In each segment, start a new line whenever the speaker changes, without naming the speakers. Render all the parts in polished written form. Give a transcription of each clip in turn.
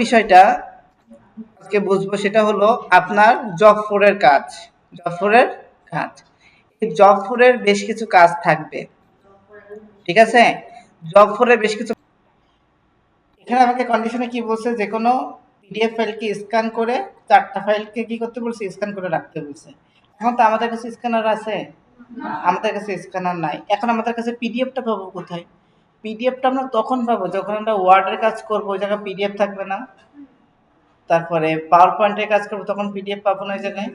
বিষয়টা আজকে বুঝবো সেটা হলো আপনার জব ফোরের কাজ। জব ফোরের কাজ, এই জব ফোরের বেশ কিছু কাজ থাকবে, ঠিক আছে? জব ফোরের বেশ কিছু, এখানে আমাকে কন্ডিশনে কি বলছে, যে কোনো পিডিএফ ফাইলকে স্ক্যান করে 4টা ফাইলকে কি করতে বলছে, স্ক্যান করে রাখতে বলছে। এখন তো আমাদের কাছে স্ক্যানার আছে, আমাদের কাছে স্ক্যানার নাই। এখন আমাদের কাছে পিডিএফটা পাবো কোথায়? পিডিএফটা আমরা তখন পাবো যখন আমরা ওয়ার্ডের কাজ করবো, ওই জায়গায় পিডিএফ থাকবে না। তারপরে পাওয়ার পয়েন্টের কাজ করবো, তখন পিডিএফ পাবো না ওই জায়গায়।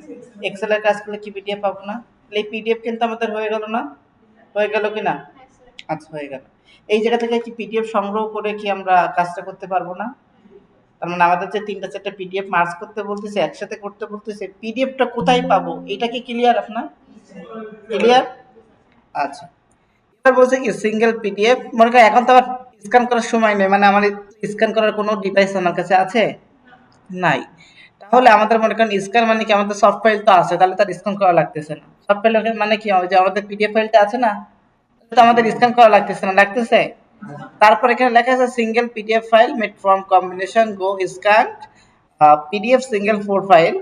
এক্সেলের কাজ করলে কি পিডিএফ পাবো না? এই পিডিএফ কিন্তু আমাদের হয়ে গেল না, হয়ে গেল কি না? আচ্ছা, হয়ে গেল। এই জায়গা থেকে কি পিডিএফ সংগ্রহ করে কি আমরা কাজটা করতে পারবো না? তার মানে আমাদের যে 3টা 4টা পিডিএফ মার্জ করতে বলতেছে, একসাথে করতে বলতেছে, পিডিএফটা কোথায় পাবো? এটা কি ক্লিয়ার আপনার? ক্লিয়ার? আচ্ছা, এবার বলছে কি সিঙ্গেল পিডিএফ, মনে করেন এখন তো আমার স্ক্যান করার সময় নেই, মানে আমার স্ক্যান করার কোনো ডিভাইস আমার কাছে আছে নাই। তাহলে আমাদের মনে করেন স্ক্যান মানে কি, আমাদের সফট ফাইল তো আছে, তাহলে তার স্ক্যান করা লাগতেছে না। সফট ফাইল মানে কি, যে আমাদের পিডিএফ ফাইলটা আছে না, তো আমাদের স্ক্যান করা লাগতেছে না, লাগতেছে। তারপর এখানে লেখা আছে single PDF file made from combination go scan PDF single for file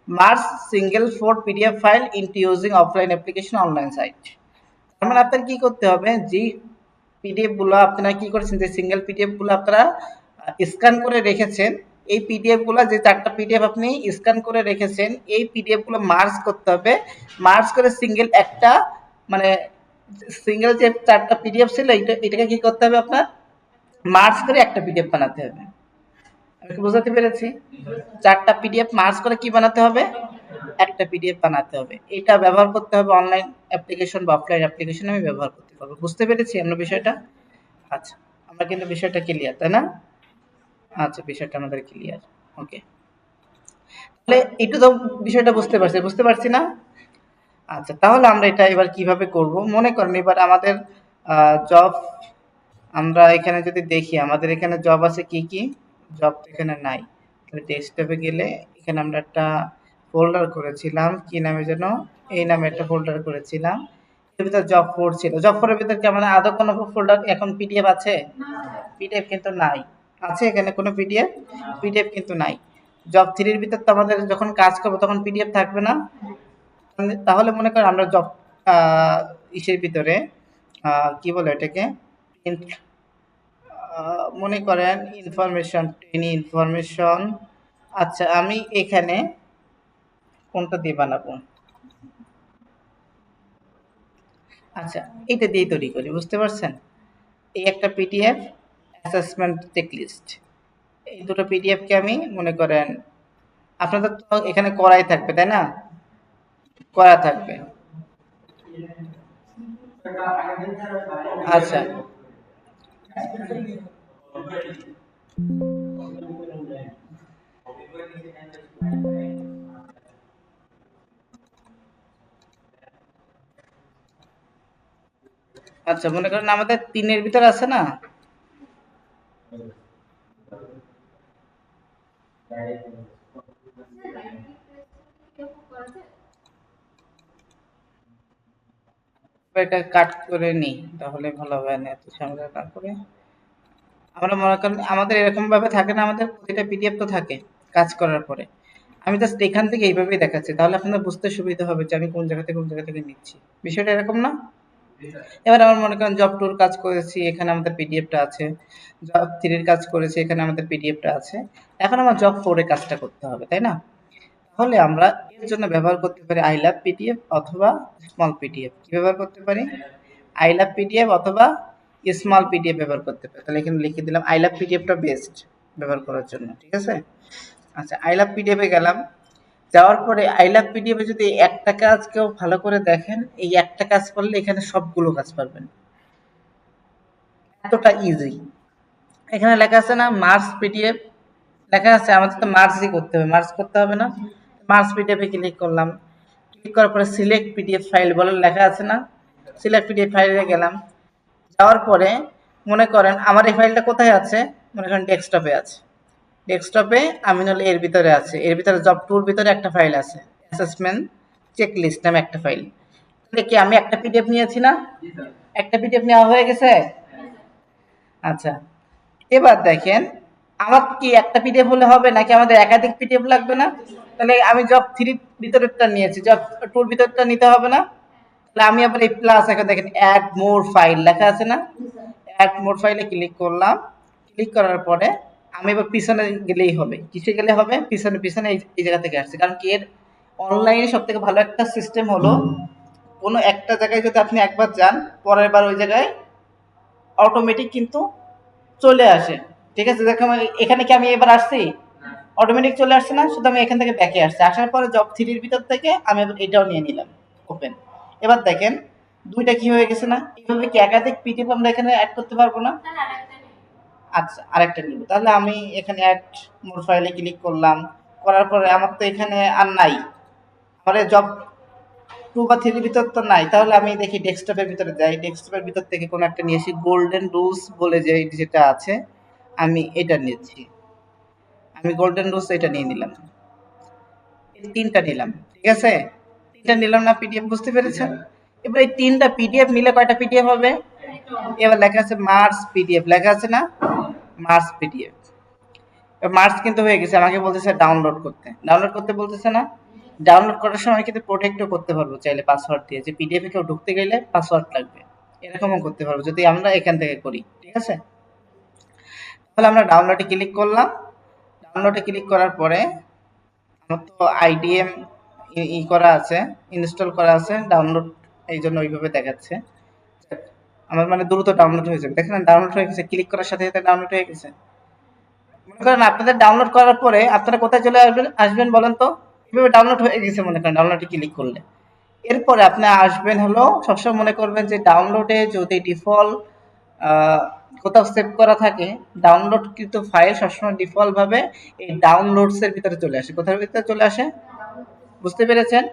merge single for PDF file into using offline application online site. তার মানে আপনার কি করতে হবে, যে পিডিএফ গুলো আপনারা কি করেছেন, যে সিঙ্গেল পিডিএফ গুলো আপনারা স্ক্যান করে রেখেছেন, এই পিডিএফ গুলো, যে 4টা পিডিএফ আপনি স্ক্যান করে রেখেছেন, এই পিডিএফ গুলো মার্জ করতে হবে। মার্জ করে সিঙ্গেল একটা, মানে সিঙ্গেল যে 4টা পিডিএফ ছিল, এটাকে কি করতে হবে আপনার, মার্জ করে একটা পিডিএফ বানাতে হবে। আমি কি বোঝাতে পেরেছি? 4টা পিডিএফ মার্জ করে কি বানাতে হবে, একটা পিডিএফ বানাতে হবে। এটা ব্যবহার করতে হবে অনলাইন অ্যাপ্লিকেশন বা অফলাইন অ্যাপ্লিকেশন আমি ব্যবহার করতে পারবো। বুঝতে পেরেছি আমরা বিষয়টা? আচ্ছা, আমরা কিন্তু বিষয়টা ক্লিয়ার, তাই না? আচ্ছা, বিষয়টা আমাদের ক্লিয়ার। ওকে, তাহলে একটু তো বিষয়টা বুঝতে পারছি না? আচ্ছা, তাহলে আমরা এটা এবার কিভাবে করব, মনে করেন এবার আমাদের জব, আমরা এখানে যদি দেখি আমাদের এখানে জব আছে কি কি, জব তো এখানে নাই। ডেস্কটপে গেলে এখানে আমরা একটা ফোল্ডার করেছিলাম, কি নামে যেন, এই নামে একটা ফোল্ডার করেছিলাম। এর ভিতর জব ফোর ছিল, জব ফোরের ভিতর কি আমাদের আদৌ কোনো ফোল্ডার এখন পিডিএফ আছে? পিডিএফ কিন্তু নাই। আছে এখানে কোনো পিডিএফ? পিডিএফ কিন্তু নাই। জব থ্রির ভিতর তো আমাদের যখন কাজ করবো তখন পিডিএফ থাকবে না। তাহলে মনে করেন আমরা জব ইসের ভিতরে কি বলে এটাকে, মনে করেন ইনফরমেশন, ট্রেনি ইনফরমেশন। আচ্ছা, আমি এখানে কোনটা দিয়ে বানাবো, আচ্ছা এটা দিয়ে তৈরি করি, বুঝতে পারছেন? এই একটা পিডিএফ অ্যাসেসমেন্ট চেকলিস্ট, এই দুটো পিডিএফকে আমি মনে করেন, আপনাদের তো এখানে করাই থাকবে তাই না, করা থাকবে। আচ্ছা, আচ্ছা মনে করেন আমাদের 3-এর ভিতর আছে না, এটা কাট করে নিই তাহলে ভালো হবে না, এত ঝামেলা না করে। আমরা মনে করেন আমাদের এরকম ভাবে থাকে না, আমাদের প্রতিটা পিডিএফ তো থাকে কাজ করার পরে। আমি জাস্ট এখান থেকে এইভাবেই দেখাচ্ছি, তাহলে আপনাদের বুঝতে সুবিধা হবে যে আমি কোন জায়গা থেকে কোন জায়গা থেকে নিচ্ছি। বিষয়টা এরকম না? এবার আমার মনে করেন জব টুর কাজ করেছি, এখানে আমাদের পিডিএফটা আছে। জব থ্রির কাজ করেছি, এখানে আমাদের পিডিএফটা আছে। এখন আমার জব ফোরের কাজটা করতে হবে, তাই না? তাহলে আমরা এর জন্য ব্যবহার করতে পারি আই লাভ পিডিএফ অথবা স্মল পিডিএফ। কি ব্যবহার করতে পারি? আই লাভ পিডিএফ অথবা স্মল পিডিএফ ব্যবহার করতে পারি। তাহলে এখানে লিখে দিলাম আই লাভ পিডিএফটা বেস্ট ব্যবহার করার জন্য, ঠিক আছে? আচ্ছা, আই লাভ পিডিএফে গেলাম, যাওয়ার পরে আই লাভ পিডিএফে যদি একটা কাজ কেউ ভালো করে দেখেন, এই একটা কাজ করলে এখানে সবগুলো কাজ পারবেন, এতটা ইজি। এখানে লেখা আছে না মার্জ পিডিএফ, লেখা আছে, আমাদের তো মার্জই করতে হবে, মার্জ করতে হবে না? মার্জ পিডিএফে ক্লিক করলাম, ক্লিক করার পরে সিলেক্ট পিডিএফ ফাইল বলে লেখা আছে না, সিলেক্ট পিডিএফ ফাইলে গেলাম। যাওয়ার পরে মনে করেন আমার এই ফাইলটা কোথায় আছে, মনে করেন ডেস্কটপে আছে। ডেস্কটপে আমি নাহলে এর ভিতরে আছে, এর ভিতরে জব টুর ভিতরে একটা ফাইল আছে, অ্যাসেসমেন্ট চেকলিস্ট নামে একটা ফাইল। তাহলে কি আমি একটা পিডিএফ নিয়েছি না, একটা পিডিএফ নেওয়া হয়ে গেছে। আচ্ছা, এবার দেখেন আমার কি একটা পিডিএফ হলে হবে নাকি আমাদের একাধিক পিডিএফ লাগবে না? তাহলে আমি জব 3 ভিতরেরটা নিয়েছি, জব 2 ভিতরটা নিতে হবে না? তাহলে আমি আবার এই প্লাস এখানে দেখেন অ্যাড মোর ফাইল লেখা আছে না, অ্যাড মোর ফাইলে ক্লিক করলাম। ক্লিক করার পরে আমি এবার পিছনে গেলেই হবে। কিসে গেলে হবে? পিছনে পিছনে এই জায়গা থেকে আসছে। কারণ কি এর অনলাইনে সব থেকে ভালো একটা সিস্টেম হলো কোনো একটা জায়গায় যদি আপনি একবার যান, পরের বার ওই জায়গায় অটোমেটিক কিন্তু চলে আসে। ঠিক আছে, দেখো এখানে কি আমি এবার আসছি, অটোমেটিক চলে আসছে না, শুধু আমি এখান থেকে ব্যাকে আসছি। আসার পরে জব 3 ভিতর থেকে আমি এটাও নিয়ে নিলাম ওপেন। এবার দেখেন দুইটা কি হয়ে গেছে না? এইভাবে কি একাধিক পিডিএফ আমরা এখানে অ্যাড করতে পারবো না? আচ্ছা, আরেকটা নিব। তাহলে আমি এখানে অ্যাড মোর ফাইলে ক্লিক করলাম। করার পরে আমার তো এখানে আর নাই, আমার জব 2 বা 3 ভিতর তো নাই। তাহলে আমি দেখি ডেস্কটপের ভিতরে যাই, ডেস্কটপের ভিতর থেকে কোনো একটা নিয়ে আসি। গোল্ডেন রুলস বলে যেটা আছে, আমি এটা নিচ্ছি। আমি গোল্ডেন রুলস এটা নিয়ে নিলাম। এই 3টা নিলাম, ঠিক আছে? 3টা নিলাম না পিডিএফ, বুঝতে পেরেছেন? এবার এই 3টা পিডিএফ মিলে কয়টা পিডিএফ হবে? এবার লেখা আছে মার্স পিডিএফ, লেখা আছে না, মার্স পিডিএফ। মার্স কিন্তু হয়ে গেছে, আমাকে বলতেছে ডাউনলোড করতে, ডাউনলোড করতে বলতেছে না? ডাউনলোড করার সময় কিন্তু প্রোটেক্টও করতে পারবো চাইলে পাসওয়ার্ড দিয়ে, যে পিডিএফ এ কেউ ঢুকতে গেলে পাসওয়ার্ড লাগবে, এরকমও করতে পারবো যদি আমরা এখান থেকে করি। ঠিক আছে, তাহলে আমরা ডাউনলোডে ক্লিক করলাম। ডাউনলোডে ক্লিক করার পরে আমার তো আইডিএম করা আছে, ইনস্টল করা আছে, ডাউনলোড এই জন্য ওইভাবে দেখাচ্ছে। আমার মানে দ্রুত ডাউনলোড হয়ে যাবে। দেখেন ডাউনলোড হয়ে গেছে, ক্লিক করার সাথে সাথে ডাউনলোড হয়ে গেছে। মনে করেন আপনাদের ডাউনলোড করার পরে আপনারা কোথায় চলে আসবেন আসবেন বলেন তো? এভাবে ডাউনলোড হয়ে গেছে মনে করেন, ডাউনলোডে ক্লিক করলে এরপরে আপনি আসবেন হলো, সবসময় মনে করবেন যে ডাউনলোডে যদি ডিফল্ট কোথাও সেভ করা থাকে, ডাউনলোড কিন্তু ফাইল সবসময় ডিফল্ট ভাবে এই ডাউনলোডস এর ভিতরে চলে আসে। কোথার ভিতরে চলে আসে? বুঝতে পেরেছেন?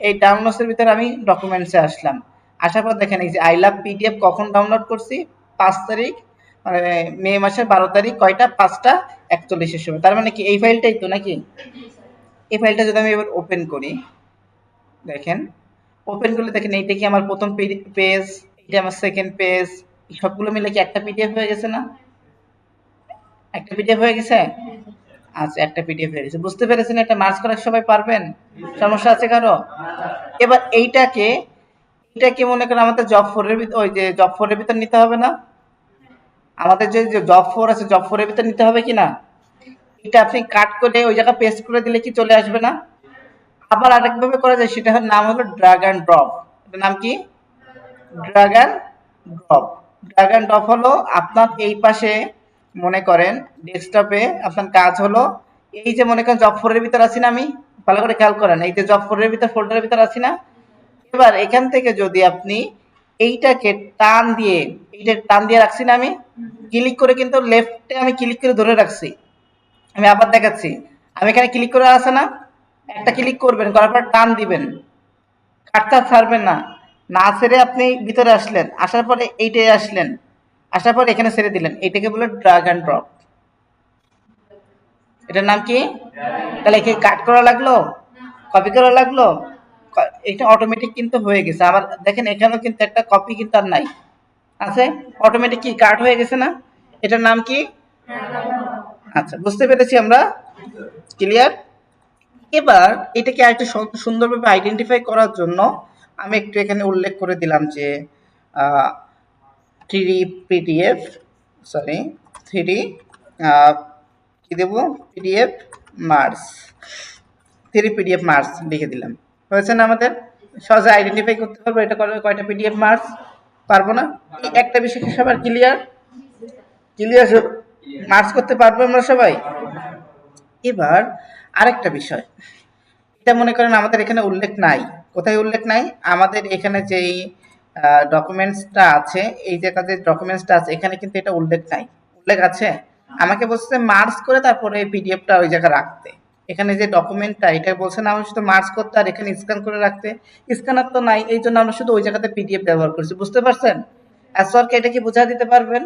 এই ডাউনলোডস এর ভিতরে আমি ডকুমেন্টসে আসলাম। আসার পর দেখেন এই যে আই লাভ পিডিএফ কখন ডাউনলোড করছি? 5 তারিখ, মানে মে মাসের 12 তারিখ, কয়টা? 5টা 41 এর সময়। তার মানে কি এই ফাইলটাই তো নাকি? এই ফাইলটা যদি আমি এবার ওপেন করি, দেখেন ওপেন করলে দেখেন এইটা কি আমার প্রথম পেজ, এটা আমার সেকেন্ড পেজ, সবগুলো মিলে কি একটা পিডিএফ হয়ে গেছে না? একটা পিডিএফ হয়ে গেছে। আচ্ছা, একটা পিডিএফ হয়ে গেছে। বুঝতে পেরেছেন? এটা মার্জ করা সবাই পারবেন? সমস্যা আছে কারো? এবার এইটাকে মনে করেন আমাদের জব 4 এর ভিতর, ওই যে জব 4 এর ভিতর নিতে হবে না? আমাদের যে জব 4 আছে, জব 4 এর ভিতর নিতে হবে কি না? এটা আপনি কাট করে ওই জায়গা পেস্ট করে দিলে কি চলে আসবে না? আবার আরেকভাবে করা যায়, সেটা নাম হলো ড্র্যাগ অ্যান্ড ড্রপ। এটার নাম কি? Drag and drop. Drag and drop হলো আপনার এই পাশে মনে করেন ডেস্কটপে আপনার কাজ হলো এই যে মনে করেন জব 4 এর ভিতর আছি না আমি, ভালো করে খেয়াল করেন, এই যে জব 4 এর ভিতর ফোল্ডারের ভিতর আছি না? এবার এখান থেকে যদি আপনি এইটাকে টান দিয়ে রাখছি না আমি, ক্লিক করে কিন্তু লেফটে আমি ক্লিক করে ধরে রাখছি। আমি আবার দেখাচ্ছি, আমি এখানে ক্লিক করে আছে না, একটা ক্লিক করবেন, করার পর টান দিবেন, কাটটা ছাড়বেন না। না ছেড়ে আপনি ভিতরে আসলেন, আসার পরে এইটাই আসলেন, আসার পর এখানে ছেড়ে দিলেন, এটাকে বলে ড্র্যাগ অ্যান্ড ড্রপ। এটার নাম কি? তাহলে একে কাট করা লাগলো, কপি করা লাগলো, এটা অটোমেটিক কিন্তু হয়ে গেছে। আবার দেখেন এখানেও কিন্তু একটা কপি কিন্তু আর নাই, আছে অটোমেটিক কি কাট হয়ে গেছে না? এটার নাম কি? আচ্ছা, বুঝতে পেরেছি আমরা, ক্লিয়ার? এবার এটাকে আরেকটু সুন্দরভাবে আইডেন্টিফাই করার জন্য আমি একটু এখানে উল্লেখ করে দিলাম যে 3 পিডিএফ, সরি 3 কি দেবো, পিডিএফ মার্স, 3 পিডিএফ মার্স লিখে দিলাম। হয়েছে না? আমাদের সহজে আইডেন্টিফাই করতে পারবো এটা কয়টা পিডিএফ মার্স, পারবো না? এই একটা বিষয় কি সবার ক্লিয়ার? ক্লিয়ার, মার্স করতে পারবো আমরা সবাই। এবার আরেকটা বিষয়, এটা মনে করেন আমাদের এখানে উল্লেখ নাই। কোথায় উল্লেখ নাই? আমাদের এখানে যেই ডকুমেন্টসটা আছে, এই যে কাজের ডকুমেন্টসটা আছে, এখানে কিন্তু এটা উল্লেখ নাই। উল্লেখ আছে? আমাকে বলছে মার্জ করে তারপরে এই পিডিএফটা ওই জায়গায় রাখতে। এখানে যে ডকুমেন্টটা, এটা বলছে না আমরা শুধু মার্জ করতে আর এখানে স্ক্যান করে রাখতে। স্ক্যানার তো নাই, এই জন্য আমরা শুধু ওই জায়গাতে পিডিএফ ব্যবহার করছি। বুঝতে পারছেন? স্যারকে এটা কি বুঝা দিতে পারবেন?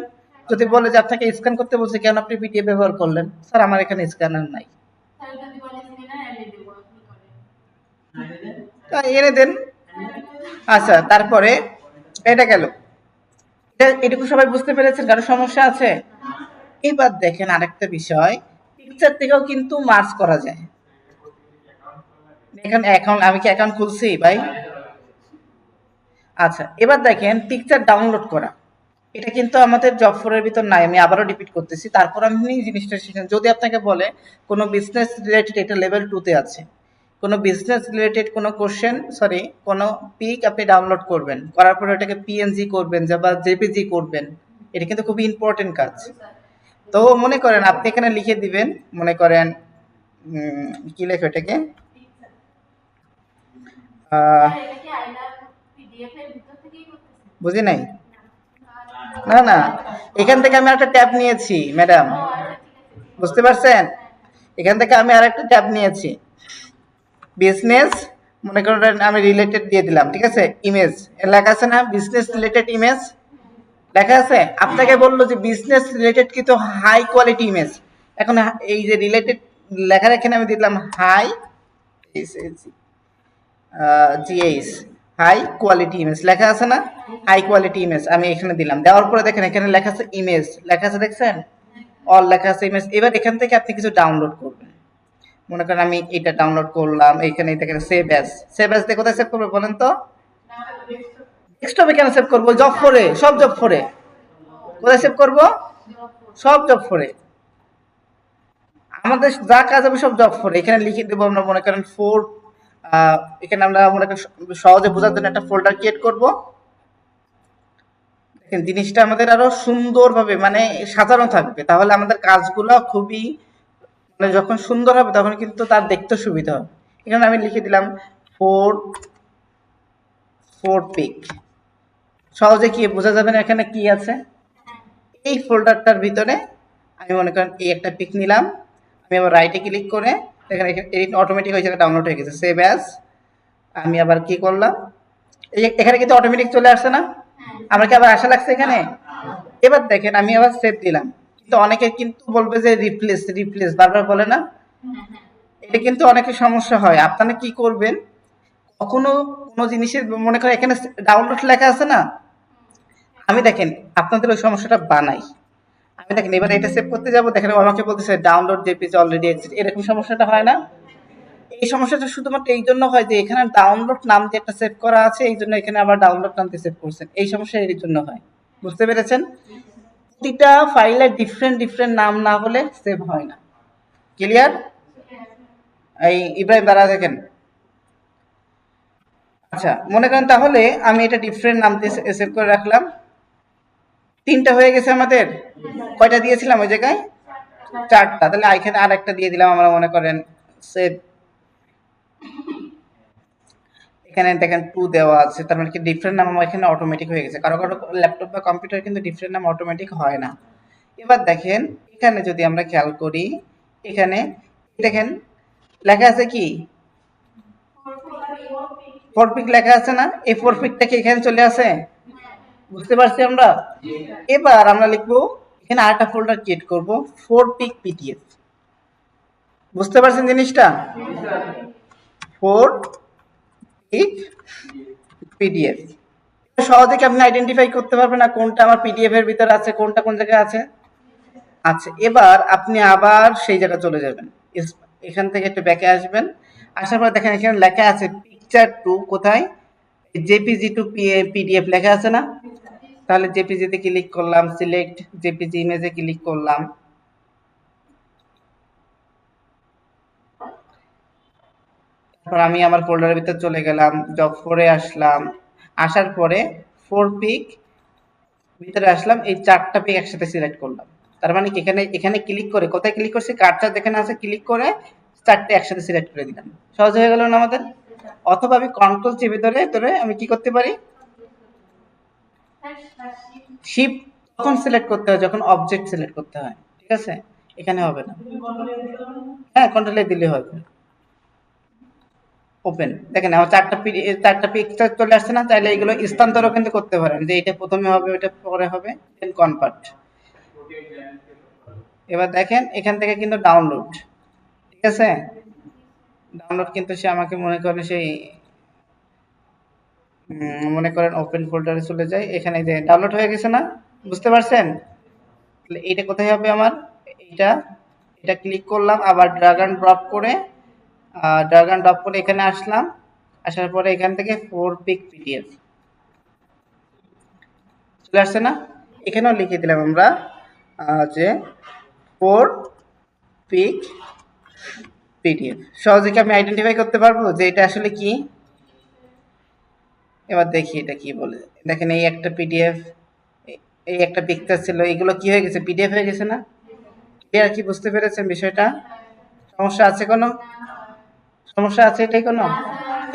যদি বলে যে আপনাকে স্ক্যান করতে বলছে, কেন আপনি পিডিএফ ব্যবহার করলেন? স্যার আমার এখানে স্ক্যানার নাই। এনে দেন। আচ্ছা, তারপরে এটা গেল। এটুকু সবাই বুঝতে পেরেছেন? কারো সমস্যা আছে? এবার দেখেন আরেকটা বিষয়, পিকচার থেকেও কিন্তু মার্জ করা যায়। এখন অ্যাকাউন্ট, আমি কি অ্যাকাউন্ট খুলছি ভাই? আচ্ছা, এবার দেখেন পিকচার ডাউনলোড করা, এটা কিন্তু আমাদের জব ফোরের ভিতর নাই। আমি আবারও রিপিট করতেছি, তারপর আমি জিনিসটা শিখেন। যদি আপনাকে বলে কোনো বিজনেস রিলেটেড, এটা লেভেল 2 তে আছে, কোনো বিজনেস রিলেটেড কোনো কোশ্চেন, সরি কোনো পিক আপনি ডাউনলোড করবেন, করার পরে ওটাকে পিএনজি করবেন বা জেপিজি করবেন, এটা কিন্তু খুবই ইম্পর্টেন্ট কাজ। তো মনে করেন আপনি এখানে লিখে দিবেন, মনে করেন কি লেখো এটাকে, বুঝি নাই, না না, এখান থেকে আমি একটা ট্যাব নিয়েছি ম্যাডাম, বুঝতে পারছেন? এখান থেকে আমি আরেকটা ট্যাব নিয়েছি, বিজনেস, মনে করেন আমি রিলেটেড দিয়ে দিলাম, ঠিক আছে? ইমেজ লেখা আছে না, বিজনেস রিলেটেড ইমেজ লেখা আছে। আপনাকে বললো যে বিজনেস রিলেটেড কিন্তু হাই কোয়ালিটি ইমেজ, এখন এই যে রিলেটেড লেখার এখানে আমি দিলাম high GH, high quality image লেখা আছে না, হাই কোয়ালিটি ইমেজ আমি এখানে দিলাম। দেওয়ার পরে দেখেন এখানে লেখা আছে ইমেজ, লেখা আছে দেখছেন, অল লেখা আছে ইমেজ। এবার এখান থেকে আপনি কিছু ডাউনলোড করবেন, মনে করেন আমি এটা ডাউনলোড করলাম, এইখানে দেখেন সেভ অ্যাজ, সেভ অ্যাজ দিয়ে কোথায় সেভ করবো বলেন তো? ডেস্কটপে কেন সেভ করবো? জব ফোরে, সব জব ফোরে কোথায় সেভ করবো? সব জব ফোরে, আমাদের যা কাজ হবে সব জব ফোরে। এখানে লিখে দেবো আমরা, মনে করেন ফোর, এখানে আমরা মনে করেন সহজে বোঝার জন্য একটা ফোল্ডার ক্রিয়েট করব। দেখেন জিনিসটা আমাদের আরো সুন্দরভাবে মানে সাজানো থাকবে, তাহলে আমাদের কাজগুলো খুবই মানে যখন সুন্দর হবে তখন কিন্তু তার দেখতে সুবিধা হবে। এখানে আমি লিখে দিলাম ফোর ফোর পিক, সহজে কি বোঝা যাবে না এখানে কি আছে। এই ফোল্ডারটার ভিতরে আমি মনে করেন এই একটা পিক নিলাম, আমি আবার রাইটে ক্লিক করে দেখেন এখানে অটোমেটিক হয়ে যাবে, ডাউনলোড হয়ে গেছে, সেভ অ্যাজ। আমি আবার কি করলাম, এই এখানে কিন্তু অটোমেটিক চলে আসছে না, আমার কি আবার আশা লাগছে এখানে? এবার দেখেন আমি আবার সেভ দিলাম, কিন্তু অনেকে কিন্তু বলবে যে রিপ্লেস রিপ্লেস বারবার বলে না, এটা কিন্তু অনেকের সমস্যা হয়। আপনারা কি করবেন, কখনো কোনো জিনিসের মনে করেন এখানে ডাউনলোড লেখা আছে না, আমি দেখেন আপনাদের ওই সমস্যাটা বানাই। আমি দেখেন এবার এটা সেভ করতে যাব, দেখেন আমাকে বলতেছে ডাউনলোড জেপিজি অলরেডি এক্সিট, এরকম সমস্যাটা হয় না? এই সমস্যাটা শুধুমাত্র এই জন্য হয় যে এখানে ডাউনলোড নাম দিয়ে একটা সেভ করা আছে, এই জন্য এখানে আবার ডাউনলোড নাম দিয়ে সেভ করছেন, এই সমস্যা এর জন্য হয়। বুঝতে পেরেছেন? প্রতিটা ফাইলের ডিফারেন্ট ডিফারেন্ট নাম না হলে সেভ হয় না। ক্লিয়ার? এই ইব্রাহিম দ্বারা দেখেন, আচ্ছা মনে করেন তাহলে আমি এটা ডিফারেন্ট নাম দিয়ে সেভ করে রাখলাম, তিনটা হয়ে গেছে আমাদের, কয়টা দিয়েছিলাম ওই জায়গায়? চারটা, তাহলে এখানে আর একটা দিয়ে দিলাম আমরা, মনে করেন সেভ, এখানে দেখেন টু দেওয়া আছে, তার মানে কি ডিফারেন্ট নাম আমার এখানে অটোমেটিক হয়ে গেছে। কারো কারো ল্যাপটপ বা কম্পিউটার কিন্তু ডিফারেন্ট নাম অটোমেটিক হয় না। এবার দেখেন এখানে যদি আমরা খেয়াল করি, এখানে দেখেন লেখা আছে কি ফোর পিক লেখা আছে না, এই ফোর পিকটা কি এখানে চলে আসে? বুঝতে পারছি আমরা। এবার আমরা লিখবো এখানে আরেকটা ফোল্ডার ক্রিয়েট করব, ফোর পিক পিডিএফ। বুঝতে পারছেন জিনিসটা? ফোর পিক পিডিএফ, সহজে কি আপনি আইডেন্টিফাই করতে পারবেন না কোনটা আমার পিডিএফ এর ভিতরে আছে, কোনটা কোন জায়গায় আছে? আচ্ছা এবার আপনি আবার সেই জায়গায় চলে যাবেন, এখান থেকে একটু ব্যাকে আসবেন, আসার পর দেখেন এখানে লেখা আছে পিকচার টু, কোথায়? জেপিজি টু পিডিএফ লেখা আছে না, তাহলে জেপিজি তে ক্লিক করলাম, সিলেক্ট জেপিজি ইমেজে ক্লিক করলাম, তারপর আমি আমার ফোল্ডারের ভিতর চলে গেলাম, জব ফোরে আসলাম, আসার পরে ফোর পিক ভিতরে আসলাম, এই চারটা পিক একসাথে সিলেক্ট করলাম। তার মানে কি এখানে এখানে ক্লিক করে, কোথায় ক্লিক করছি, কার্সার যেখানে আছে ক্লিক করে চারটে একসাথে সিলেক্ট করে দিলাম, সহজ হয়ে গেল না আমাদের? অথবা আমি কন্ট্রোল চেপে ধরে ধরে আমি কি করতে পারি, শিফট তখন সিলেক্ট করতে হয় যখন অবজেক্ট সিলেক্ট করতে হয়, ঠিক আছে? এখানে হবে না, হ্যাঁ কন্ট্রোলে দিলে হবে। ওপেন, দেখেন আমার চারটা পিকচার চলে আসছে না, চাইলে এগুলো স্থানান্তরও কিন্তু করতে পারেন, যে এটা প্রথমে হবে ওটা পরে হবে, দেন কনভার্ট। এবার দেখেন এখান থেকে কিন্তু ডাউনলোড, ঠিক আছে? ডাউনলোড কিন্তু সে আমাকে মনে করেন সেই মনে করেন ওপেন ফোল্ডারে চলে যায়, এখানে যে ডাউনলোড হয়ে গেছে না, বুঝতে পারছেন? তাহলে এটা কোথায় হবে আমার, এটা এটা ক্লিক করলাম, আবার ড্র্যাগ অ্যান্ড ড্রপ করে এখানে আসলাম, আসার পরে এখান থেকে 4 পিক পিডিএফ চলে আসছে না, এখানেও লিখে দিলাম আমরা যে 4 পিক পিডিএফ। সহজে কি আমি আইডেন্টিফাই করতে পারবো যে এটা আসলে কি? এবার দেখি এটা কি বলে। দেখেন এই একটা পিডিএফ, এই একটা পিকচার ছিল, এগুলো কি হয়ে গেছে, পিডিএফ হয়ে গেছে না? ক্লিয়ার কি বুঝতে পেরেছেন বিষয়টা? সমস্যা আছে কোনো? সমস্যা আছে এটাই কোনো?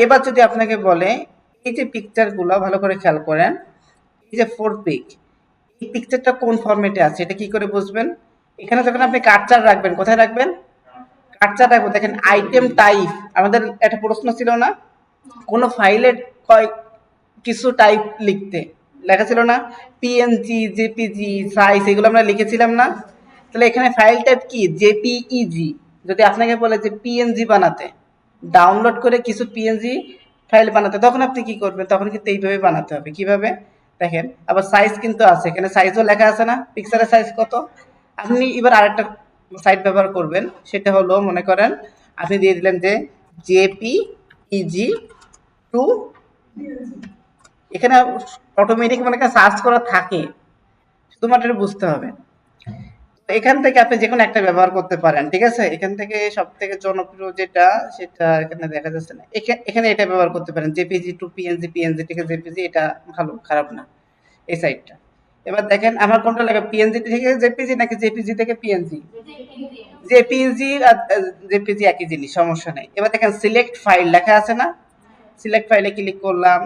এবার যদি আপনাকে বলে এই যে পিকচারগুলো ভালো করে খেয়াল করেন, এই যে 4 পিক, এই পিকচারটা কোন ফরম্যাটে আছে এটা কি করে বুঝবেন? এখানে যখন আপনি কার্সার রাখবেন, কোথায় রাখবেন? কার্সার রাখবো, দেখেন আইটেম টাইপ, আমাদের একটা প্রশ্ন ছিল না কোন ফাইলের কিছু টাইপ লিখতে, লেখা ছিল না পিএনজি, জেপিজি, সাইজ, এগুলো আমরা লিখেছিলাম না? তাহলে এখানে ফাইল টাইপ কি, জেপিইজি। যদি আপনাকে বলে যে পিএনজি বানাতে, ডাউনলোড করে কিছু পিএনজি ফাইল বানাতে, তখন আপনি কি করবেন? তখন কিন্তু এইভাবে বানাতে হবে। কিভাবে দেখেন, আবার সাইজ কিন্তু আছে, এখানে সাইজও লেখা আছে না, পিক্সেলের সাইজ কত। আপনি এবার আরেকটা সাইট ব্যবহার করবেন, সেটা হলো মনে করেন আপনি দিয়ে দিলেন যে জেপিইজি টু, এখানে অটোমেটিক মনে করেন সার্চ করা থাকে, শুধুমাত্র বুঝতে হবে। এখান থেকে আপনি যে কোনো একটা ব্যবহার করতে পারেন, ঠিক আছে? এখান থেকে সব থেকে জনপ্রিয় যেটা, সেটা এখানে দেখা যাচ্ছে না, এখানে এটা ব্যবহার করতে পারেন, জেপিজি টু পিএনজি, পিএনজি থেকে জেপিজি, এটা ভালো, খারাপ না এই সাইটটা। এবার দেখেন আমার কোনটা লাগে, পিএনজি থেকে জেপিজি নাকি জেপিজি থেকে পিএনজি? জেপিজি আর জেপিজি একই জিনিস, সমস্যা নেই। এবার দেখেন সিলেক্ট ফাইল লেখা আছে না, সিলেক্ট ফাইলে ক্লিক করলাম,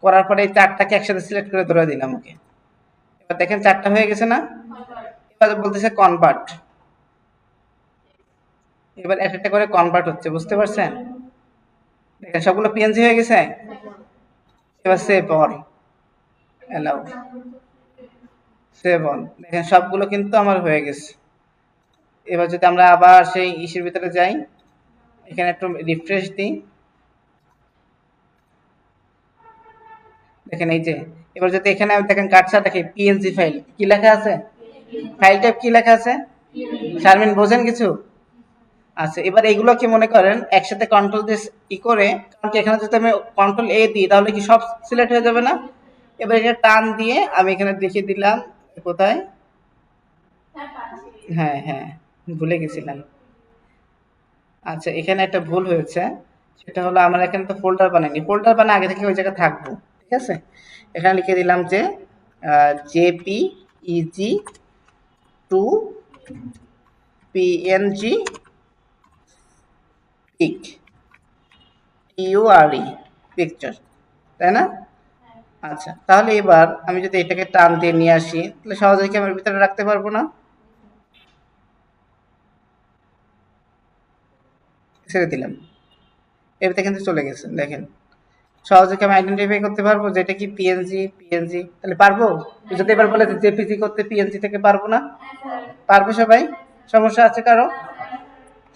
করার পরে এই চারটাকে একসাথে সিলেক্ট করে ধরে দিলাম ওকে। এবার দেখেন চারটা হয়ে গেছে না? এবার বলতেছে কনভার্ট, এবার একটা করে কনভার্ট হচ্ছে, বুঝতে পারছেন? দেখেন সবগুলো পিএনজি হয়ে গেছে। এবার save all, allow, save all, দেখেন সবগুলো কিন্তু আমার হয়ে গেছে। এবার যদি আমরা আবার সেই ইস্যুর ভিতরে যাই, এখানে একটু রিফ্রেশ দিই, দেখেন এই যে, এবার যদি এখানে দেখেন কাটছা দেখে পিএনজি ফাইল, কি লেখা আছে, ফাইল টাইপ কি লেখা আছে? শারমিন বোঝেন কিছু? আচ্ছা, এবার এইগুলো কি মনে করেন একসাথে কন্ট্রোল দিয়ে করে, কারণ কি এখানে যদি আমি কন্ট্রোল এ দিই তাহলে কি সব সিলেক্ট হয়ে যাবে না? এবার এটা টান দিয়ে আমি এখানে দেখিয়ে দিলাম কোথায়, হ্যাঁ হ্যাঁ ভুলে গেছিলাম। আচ্ছা, এখানে একটা ভুল হয়েছে, সেটা হলো আমরা এখানে তো ফোল্ডার বানাইনি, ফোল্ডার বানায় আগে থেকে ওই জায়গায় থাকবো, ঠিক আছে? এখানে লিখে দিলাম যে জেপিইজি টু পিএনজি পিক, ইউআরই, পিকচার, তাই না? আচ্ছা, তাহলে এবার আমি যদি এটাকে টান দিয়ে নিয়ে আসি, তাহলে সহজে কি আমার ভিতরে রাখতে পারবো না? ছেড়ে দিলাম, এবার কিন্তু চলে গেছে, দেখেন সহজে কি আমি আইডেন্টিফাই করতে পারবো যে এটা কি পিএনজি, পিএনজি, তাহলে পারবো? যদি এবার বলে জেপিজি করতে, পিএনজি থেকে পারবো না? পারবো সবাই? সমস্যা আছে কারো?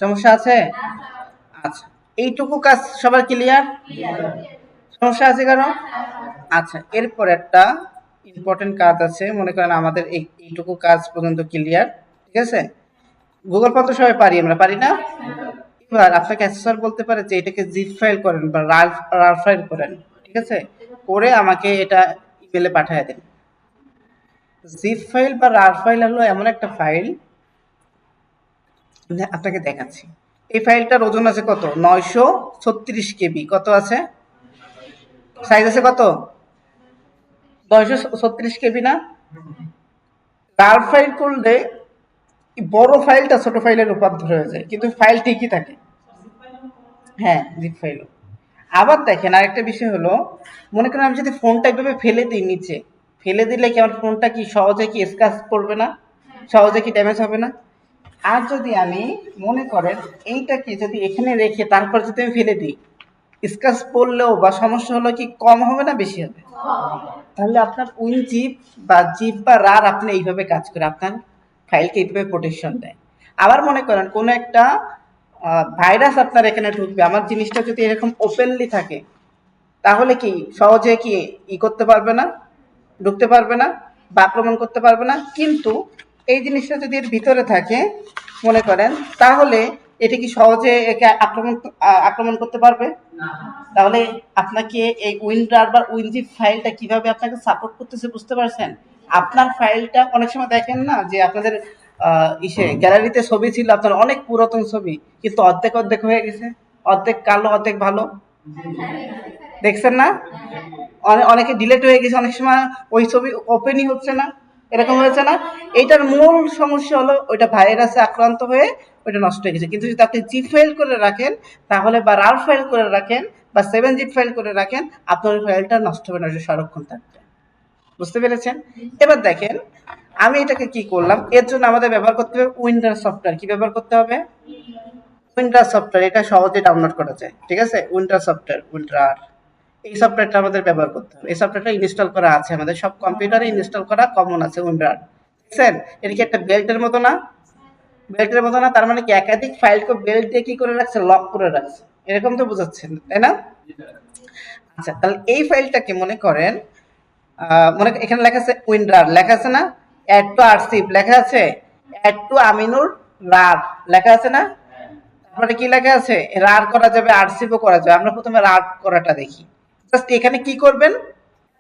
সমস্যা আছে? আচ্ছা, এইটুকু কাজ সবার ক্লিয়ার? সমস্যা আছে কারো? আচ্ছা, এরপর একটা ইম্পর্টেন্ট কাজ আছে, মনে করেন আমাদের এইটুকু কাজ পর্যন্ত ক্লিয়ার, ঠিক আছে? গুগল ফর্ম তো সবাই পারি, আমরা পারি না? এবার আপনাকে স্যার বলতে পারে যে এটাকে জিপ ফাইল করেন বা রার ফাইল করেন, ঠিক আছে? করে আমাকে এটা ইমেলে পাঠিয়ে দেন। জিপ ফাইল বা রার ফাইল হলো এমন একটা ফাইল, আপনাকে দেখাচ্ছি। এই ফাইলটার ওজন আছে কত, 936 কেবি। কত আছে? সাইজ আছে কত? 936 কেবি না? রার ফাইল করলে বড় ফাইলটা ছোট ফাইলে রূপান্তর হয়ে যায়, কিন্তু ফাইল ঠিকই থাকে। হ্যাঁ, জিপ ফাইলও। আবার দেখেন আরেকটা বিষয় হলো, মনে করেন আমি যদি ফোনটা এইভাবে ফেলে দিই নিচে, ফেলে দিলে কি আমার ফোনটা কি সহজে কি স্ক্র্যাচ পড়বে না? সহজে কি ড্যামেজ হবে না? আর যদি আমি মনে করেন এইটাকে যদি এখানে রেখে তারপর যদি আমি ফেলে দিই, স্ক্র্যাচ পড়লেও বা সমস্যা হলো কি কম হবে না বেশি হবে? তাহলে আপনার উইনজিপ বা জিপ বা রার আপনি এইভাবে কাজ করে আপনার ফাইলকে এইভাবে প্রোটেকশন দেয়। আবার মনে করেন কোনো একটা ভাইরাস আপনার এখানে ঢুকবে, আমার জিনিসটা যদি এরকম ওপেনলি থাকে, তাহলে কি সহজে কি করতে পারবে না, ঢুকতে পারবে না বা আক্রমণ করতে পারবে না। কিন্তু এই জিনিসটা যদি এর ভিতরে থাকে মনে করেন, তাহলে এটা কি সহজে একে আক্রমণ করতে পারবে? তাহলে আপনাকে এই উইনরার বা উইনজিপ ফাইলটা কিভাবে আপনাকে সাপোর্ট করতেছে বুঝতে পারছেন? আপনার ফাইলটা অনেক সময় দেখেন না যে আপনাদের ইসে গ্যালারিতে ছবি ছিল আপনার অনেক পুরাতন ছবি, কিন্তু অর্ধেক অর্ধেক হয়ে গেছে, অর্ধেক কালো অর্ধেক ভালো, দেখছেন না? অনেকে ডিলেট হয়ে গেছে, অনেক সময় ওই ছবি ওপেনই হচ্ছে না, এরকম হয়েছে না? এইটার মূল সমস্যা হলো ওইটা ভাইরাসে আক্রান্ত হয়ে ওইটা নষ্ট হয়ে গেছে। কিন্তু যদি আপনি জিপ ফাইল করে রাখেন তাহলে, বা রার ফাইল করে রাখেন, বা 7 জিপ ফাইল করে রাখেন, আপনার ফাইলটা নষ্ট হবে না, ওটা সংরক্ষণ থাকবে। বুঝতে পেরেছেন? এবার দেখেন আমি এটাকে কি করলাম, এর জন্য আমাদের ব্যবহার করতে হবে উইন্ডার সফটওয়্যার। কি ব্যবহার করতে হবে? Winder software. এটা সহজে ডাউনলোড করা যায়, ঠিক আছে? উইন্ডার সফটওয়্যার, উইন্ডার, এই সফটওয়্যারটা আমাদের ব্যবহার করতে হবে। এই সফটওয়্যারটা ইনস্টল করা আছে আমাদের সব কম্পিউটারে, ইনস্টল করা কমন আছে উইন্ডার। দেখছেন এটা কি একটা বেল্টের মতো না? বেল্টের মতো না, তার মানে কি একাধিক ফাইলকে বেল্ট দিয়ে কি করে রাখছে, লক করে রাখছে, এরকম তো বোঝাচ্ছেন তাই না? আচ্ছা, তাহলে এই ফাইলটাকে মনে করেন মনে এখানে লেখা আছে উইন্ডার, লেখা আছে না? অ্যাড টু আরসিভ লেখা আছে, অ্যাড টু আমিনুর রার লেখা আছে না? তারপরে কি লেখা আছে, রার করা যাবে, আরসিভও করা যাবে। আমরা প্রথমে রার করাটা দেখি। জাস্ট এখানে কি করবেন,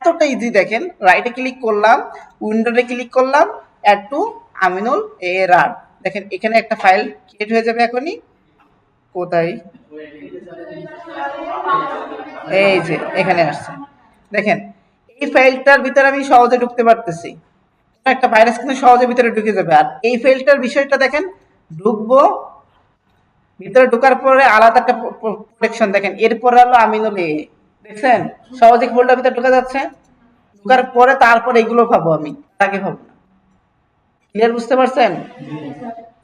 এতটা ইজি দেখেন, রাইটে ক্লিক করলাম, উইন্ডোতে ক্লিক করলাম, অ্যাড টু আমিনুল এ রার, দেখেন এখানে একটা ফাইল ক্রিয়েট হয়ে যাবে এখনই। কোথায়? এই যে এখানে আসছে, দেখেন এই ফাইলটার ভিতরে আমি সহজে ঢুকতে পারতেছি, একটা ভাইরাস কিন্তু সহজে ভিতরে ঢুকে যাবে। আর এই ফাইলটার বিষয়টা দেখেন, ঢুকবো, ভিতরে ঢোকার পরে আলাদা একটা প্রোটেকশন দেখেন, এরপরে হলো আমিনুল এ, দেখছেন সহজে ফোল্ডার ভিতরে ঢোকা যাচ্ছে। ঢোকার পরে তারপর এগুলো পাবো, আমি আগে পাবো না। ক্লিয়ার? বুঝতে পারছেন?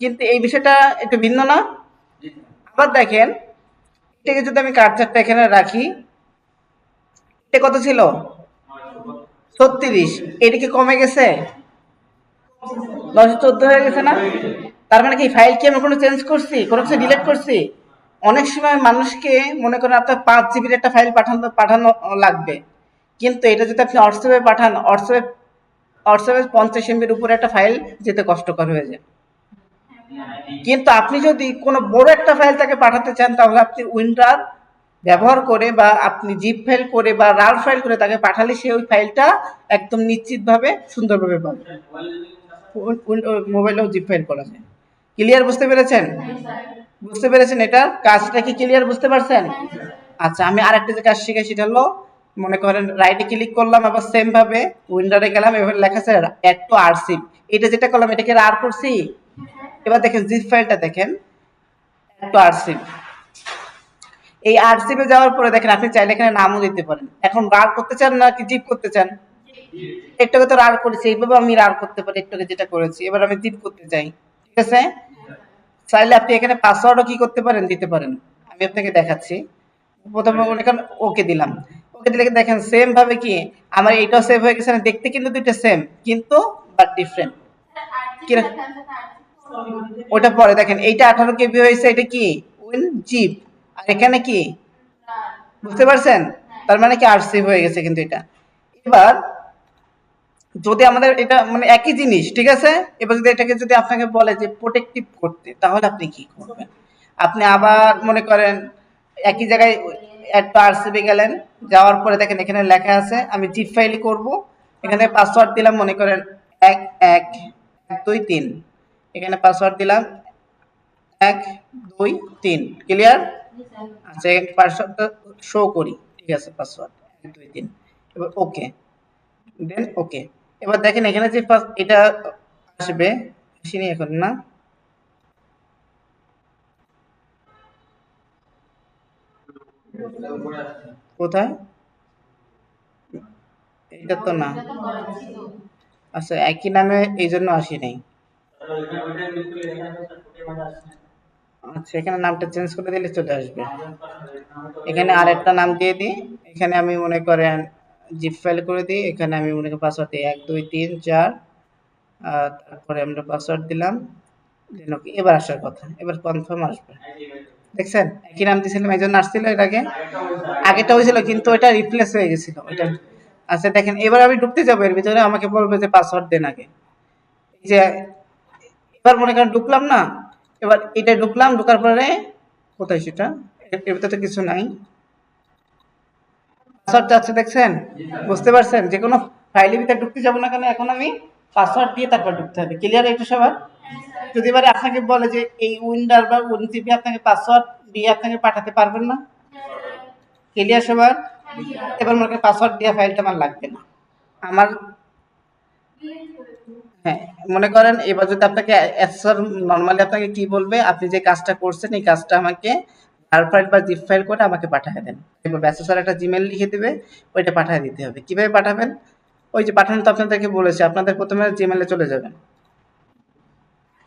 কিন্তু এই বিষয়টা একটু ভিন্ন না? আবার দেখেন এটাকে যদি আমি কার্সারটা এখানে রাখি, এটা কত ছিল? 36, এটা কি কমে গেছে? 914 হয়ে গেছে না? তার মানে কি ফাইল কি আমি কোনো চেঞ্জ করছি, কোনো কিছু ডিলিট করছি? অনেক সময় মানুষকে মনে করেন আপনার 5 জিবির একটা ফাইল পাঠানো লাগবে, কিন্তু এটা যদি আপনি হোয়াটসঅ্যাপে পাঠান, হোয়াটসঅ্যাপে 50 MBর উপরে একটা ফাইল যেতে কষ্টকর হয়ে যায়। কিন্তু আপনি যদি কোনো বড় একটা ফাইল তাকে পাঠাতে চান, তাহলে আপনি উইন্ডার ব্যবহার করে বা আপনি জিপ ফাইল করে বা রার ফাইল করে তাকে পাঠালে সে ওই ফাইলটা একদম নিশ্চিতভাবে সুন্দরভাবে পাবে। মোবাইলেও জিপ ফাইল করা যায়। ক্লিয়ার? বুঝতে পেরেছেন? বুঝতে পেরেছেন এটা কাজটা কি ক্লিয়ার? বুঝতে পারছেন? আচ্ছা, আমি আরেকটা যে কাজ শিখাই সেটা হলো, মনে করেন রাইটে ক্লিক করলাম, আবার সেম ভাবে উইন্ডোরে গেলাম, এবার লেখা আছে অ্যাড টু আরসিভ, এটা যেটা করলাম এটাকে রার করছি। এবার দেখেন জিপ ফাইলটা দেখেন, অ্যাড টু আরসিভ, এই আরসিভে যাওয়ার পরে দেখেন আপনি চাইলে এখানে নামও দিতে পারেন। এখন রার করতে চান নাকি জিপ করতে চান? একটাকে তো রার করেছি, এইভাবে আমি রার করতে পারি, একটাকে যেটা করেছি। এবার আমি জিপ করতে চাই, ঠিক আছে? চাইলে আপনি এখানে পাসওয়ার্ডও কি করতে পারেন, দিতে পারেন। আমি আপনাকে দেখাচ্ছি। প্রথমে মনে করেন ওকে দিলাম, ওকে দিলে দেখেন সেম ভাবে কি আমার এইটাও সেভ হয়ে গেছে না? দেখতে কিন্তু দুইটা সেম, কিন্তু বাট ডিফারেন্ট। কি ওটা পরে দেখেন, এইটা 18 KB হয়েছে, এটা কি উইন জিপ, আর এখানে কি, বুঝতে পারছেন? তার মানে কি আরসিভ হয়ে গেছে কিন্তু এটা। এবার যদি আমাদের এটা মানে একই জিনিস, ঠিক আছে? এবার যদি এটাকে যদি আপনাকে বলে যে প্রোটেক্টিভ করতে, তাহলে আপনি কি করবেন? আপনি আবার মনে করেন একই জায়গায় একটা আরসিবি গেলেন, যাওয়ার পরে দেখেন এখানে লেখা আছে আমি জিপ ফাইল করব, এখানে পাসওয়ার্ড দিলাম মনে করেন 1 1 1 2 3, এখানে পাসওয়ার্ড দিলাম 1 2 3। ক্লিয়ার? আচ্ছা, পাসওয়ার্ডটা শো করি, ঠিক আছে, পাসওয়ার্ড 1 2 3, এবার ওকে, দেন ওকে। এবার দেখেন এখানে যে এটা আসবে, আসেনি এখন না? কোথায়? এটা তো না। আচ্ছা, একই নামে এই জন্য আসি নাই। আচ্ছা, এখানে নামটা চেঞ্জ করে দিলে চলে আসবে। এখানে আরেকটা নাম দিয়ে দিই, এখানে আমি মনে করেন জিপ ফাইল করে দিই, এখানে আমি মনে করেন পাসওয়ার্ড দিই 1 2 3 4, তারপরে আমরা পাসওয়ার্ড দিলাম, দেন ওকে। এবার আসার কথা, এবার কনফার্ম আসবে। দেখছেন একই নাম দিয়েছিলাম, এই জন্য আসছিল এর আগে। আগেটা হয়েছিল কিন্তু এটা রিপ্লেস হয়ে গেছিল এটা। আচ্ছা দেখেন, এবার আমি ঢুকতে যাবো এর ভিতরে, আমাকে বলবে যে পাসওয়ার্ড দেন আগে। এই যে এবার মনে করেন ঢুকলাম না, এবার এটা ঢুকলাম, ঢোকার পরে কোথায় সেটা, এর ভিতরে তো কিছু নাই, পাসওয়ার্ড আছে দেখছেন, বুঝতে পারছেন? যে কোনো ফাইলের ভিতরে ঢুকতে যাবো না কেন, এখন আমি পাসওয়ার্ড দিয়ে তারপর ঢুকতে হবে। ক্লিয়ার এটা সবার? যদি এবারে আপনাকে বলে যে এই উইন্ডার বা উইনসিপি আপনাকে পাসওয়ার্ড দিয়ে আপনাকে পাঠাতে পারবেন না, ক্লিয়ার সবার? এবার মনে করেন পাসওয়ার্ড দিয়ে ফাইলটা আমার লাগবে না, আমার হ্যাঁ, মনে করেন এবার যদি আপনাকে অ্যাসর নরমালি আপনাকে কি বলবে, আপনি যে কাজটা করছেন এই কাজটা আমাকে jar ফাইল বা জিপ ফাইল করে আমাকে পাঠিয়ে দেন। এবার অ্যাসেসর একটা জিমেইল লিখে দিবে, ওইটা পাঠিয়ে দিতে হবে। কিভাবে পাঠাবেন? ওই যে পাঠানো তো আপনাদেরকে বলেছি, আপনাদের প্রথমে জিমেইলে চলে যাবেন।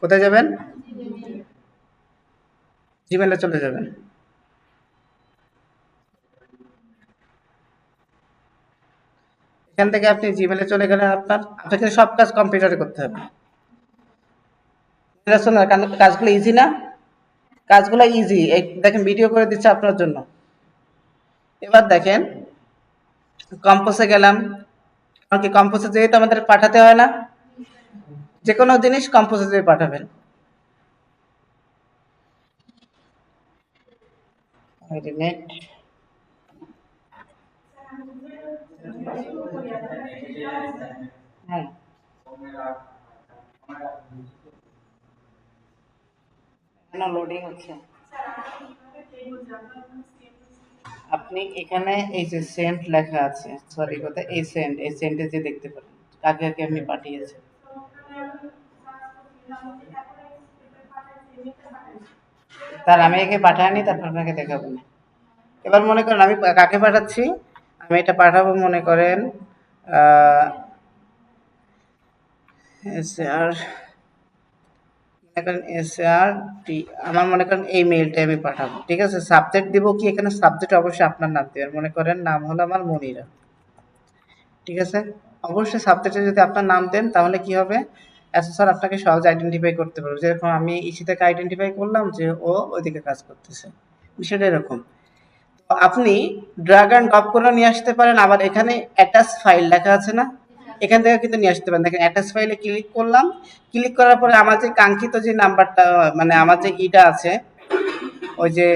কোথায় যাবেন? জিমেইলে চলে যাবেন। এখান থেকে আপনি জিমেইলে চলে গেলে আপনাকে সব কাজ কম্পিউটারে করতে হবে। কাজগুলো ইজি না? কাজগুলো ইজি, এই দেখেন ভিডিও করে দিচ্ছে আপনার জন্য। এবার দেখেন কম্পোজে গেলাম, কারণ কি কম্পোজে যেহেতু আমাদের পাঠাতে হয় না, যে কোনো জিনিস কম্পোজে দিয়ে পাঠাবেন। নেট হ্যাঁ, কেন লোডিং হচ্ছে? আপনি এখানে এই যে সেন্ড লেখা আছে, সরি কথা, এই সেন্ড, এই সেন্ডে যে দেখতে পারেন কাকে কাকে আপনি পাঠিয়েছেন। তার আমি একে পাঠাইনি, তারপর আপনাকে দেখাবো না। এবার মনে করেন আমি কাকে পাঠাচ্ছি, আমি এটা পাঠাবো মনে করেন এসআর, মনে করেন এসআর টি, আমার মনে করেন এই মেইলটা আমি পাঠাবো, ঠিক আছে? সাবজেক্ট দিব কি, এখানে সাবজেক্ট অবশ্যই আপনার নাম দেবেন, মনে করেন নাম হলো আমার মনিরা, ঠিক আছে? অবশ্যই সাবজেক্টে যদি আপনার নাম দেন তাহলে কি হবে, অ্যাসেসর আপনাকে সহজে আইডেন্টিফাই করতে পারবে। যেরকম আমি ইসি থেকে আইডেন্টিফাই করলাম যে ও ওইদিকে কাজ করতেছে, বিষয়টা এরকম। তো আপনি ড্রাগ অ্যান্ড ড্রপ করে নিয়ে আসতে পারেন, আবার এখানে অ্যাটাচ ফাইল লেখা আছে না, এখান থেকে কিন্তু নিয়ে আসতে পারেন। দেখেন অ্যাটাচ ফাইলে ক্লিক করলাম, ক্লিক করার পরে আমার যে কাঙ্ক্ষিত যে নাম্বারটা, মানে আমার যে ইটা আছে, ওই যে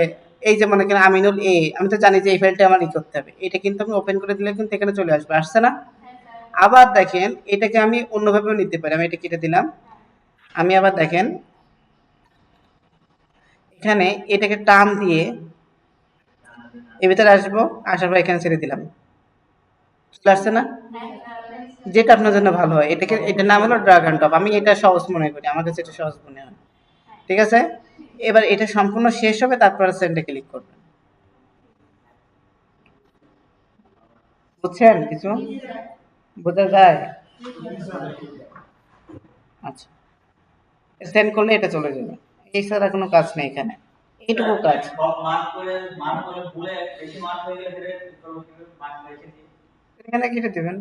এই যে মনে করেন আমিনুল এ, আমি তো জানি যে এই ফাইলটা আমার ই করতে হবে, এটা কিন্তু আমি ওপেন করে দিলে কিন্তু এখানে চলে আসবে, আসছে না? আবার দেখেন এটাকে আমি অন্যভাবেও নিতে পারি, আমি এটা কেটে দিলাম। আমি আবার দেখেন এখানে এটাকে টান দিয়ে এর ভিতরে আসবো, আসার পর এখানে ছেড়ে দিলাম, চলে আসছে না? যেটা আপনার জন্য ভালো হয়, এটাকে, এটার নাম হলো ড্রাগ অ্যান্ড ড্রপ, আমি এটা সহজ মনে করি, আমার কাছে এটা সহজ মনে হয়, ঠিক আছে? এবার এটা সম্পূর্ণ শেষ হবে, তারপরে সেন্ডে ক্লিক করবেন। বুঝছেন কিছু? বোঝা যায়? আচ্ছা, সেন্ড করলে এটা চলে যাবে, এই ছাড়া কোনো কাজ নেই এখানে, এইটুকু কাজ। এখানে কেটে দেবেন,